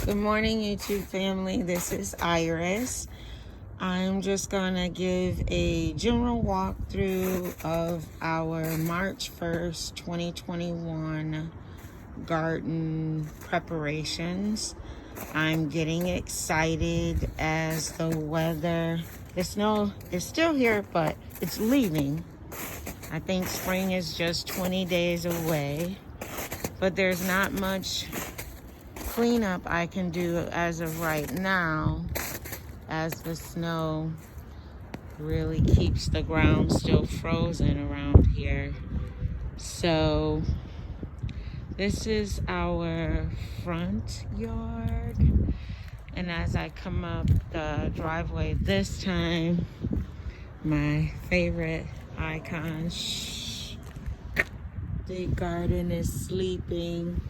Good morning, YouTube family. This is Iris. I'm just gonna give a general walkthrough of our March 1st, 2021 garden preparations. I'm getting excited as the snow is still here, but it's leaving. I think spring is just 20 days away, but there's not much cleanup I can do as of right now, as the snow really keeps the ground still frozen around here. So this is our front yard, and as I come up the driveway this time, my favorite icon, the garden is sleeping.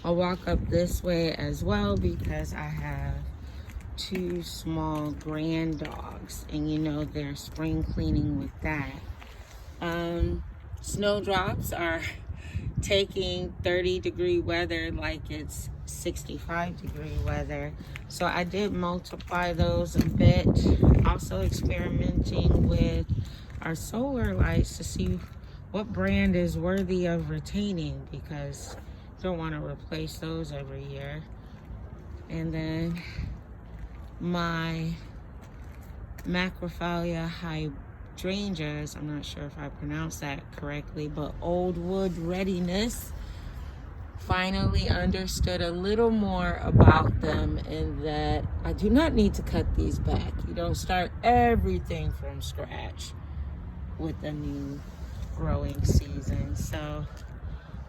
I'll walk up this way as well because I have two small grand dogs, and you know they're spring cleaning with that. Snowdrops are taking 30-degree weather like it's 65-degree weather. So I did multiply those a bit. Also experimenting with our solar lights to see what brand is worthy of retaining, because don't want to replace those every year. And then my Macrophalia Hydrangeas, I'm not sure if I pronounced that correctly, but old wood readiness. Finally understood a little more about them, in that I do not need to cut these back. You don't start everything from scratch with a new growing season. So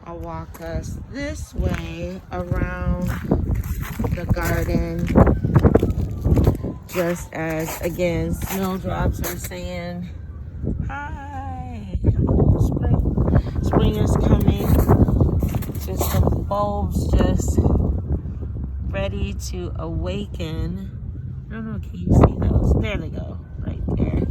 I'll walk us this way around the garden, just as, again, snowdrops are saying hi. Spring is coming. Just some bulbs just ready to awaken. I don't know, can you see those? There they go, right there.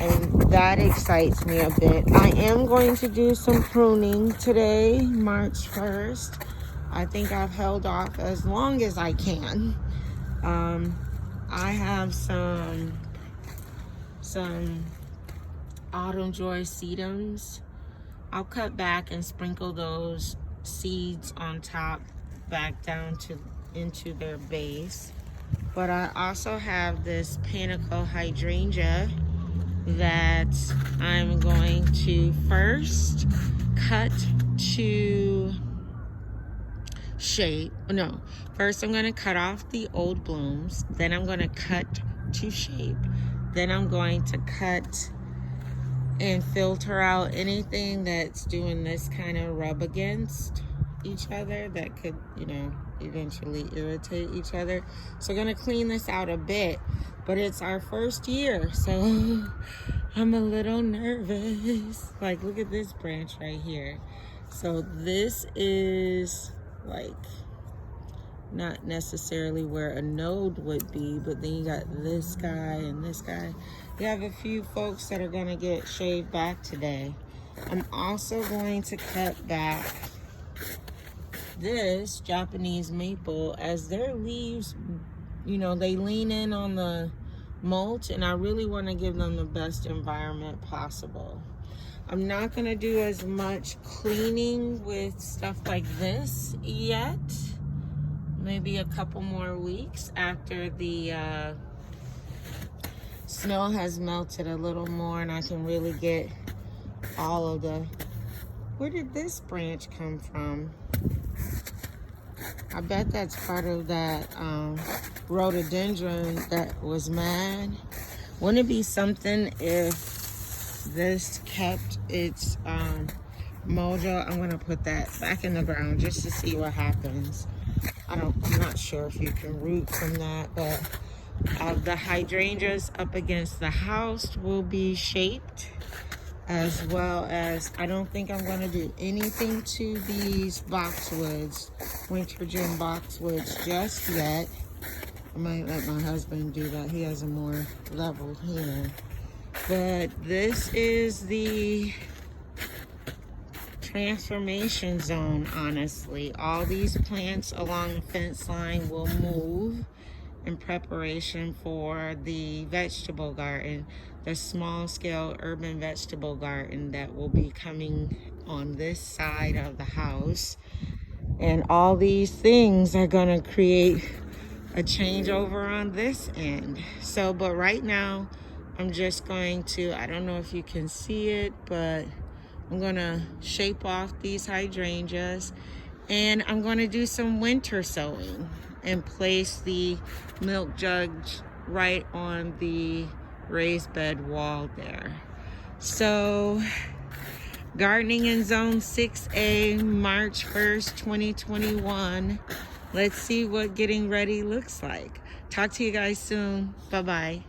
And that excites me a bit. I am going to do some pruning today, March 1st. I think I've held off as long as I can. I have some autumn joy sedums. I'll cut back and sprinkle those seeds on top back down into their base. But I also have this panicle hydrangea that I'm going to first cut to shape. No, first I'm going to cut off the old blooms, then I'm going to cut to shape, then I'm going to cut and filter out anything that's doing this kind of rub against each other that could, eventually irritate each other. So I'm going to clean this out a bit, but it's our first year, so I'm a little nervous. Like, look at this branch right here. So this is like not necessarily where a node would be, but then you got this guy and this guy. You have a few folks that are going to get shaved back today. I'm also going to cut back this Japanese maple, as their leaves, they lean in on the mulch, and I really want to give them the best environment possible. I'm not going to do as much cleaning with stuff like this yet. Maybe a couple more weeks after the snow has melted a little more and I can really get all of the... Where did this branch come from? I bet that's part of that rhododendron that was mad. Wouldn't it be something if this kept its mojo? I'm going to put that back in the ground just to see what happens. I'm not sure if you can root from that, but the hydrangeas up against the house will be shaped, as well as I don't think I'm going to do anything to these boxwoods, winter gym boxwoods, just yet. I might let my husband do that. He has a more level hand. But this is the transformation zone, honestly. All these plants along the fence line will move in preparation for the vegetable garden, the small scale urban vegetable garden that will be coming on this side of the house. And all these things are gonna create a changeover on this end. So, but right now, I'm just going to, I don't know if you can see it, but I'm gonna shape off these hydrangeas, and I'm gonna do some winter sowing and place the milk jug right on the raised bed wall there. So, gardening in zone 6A, March 1st, 2021. Let's see what getting ready looks like. Talk to you guys soon. Bye-bye.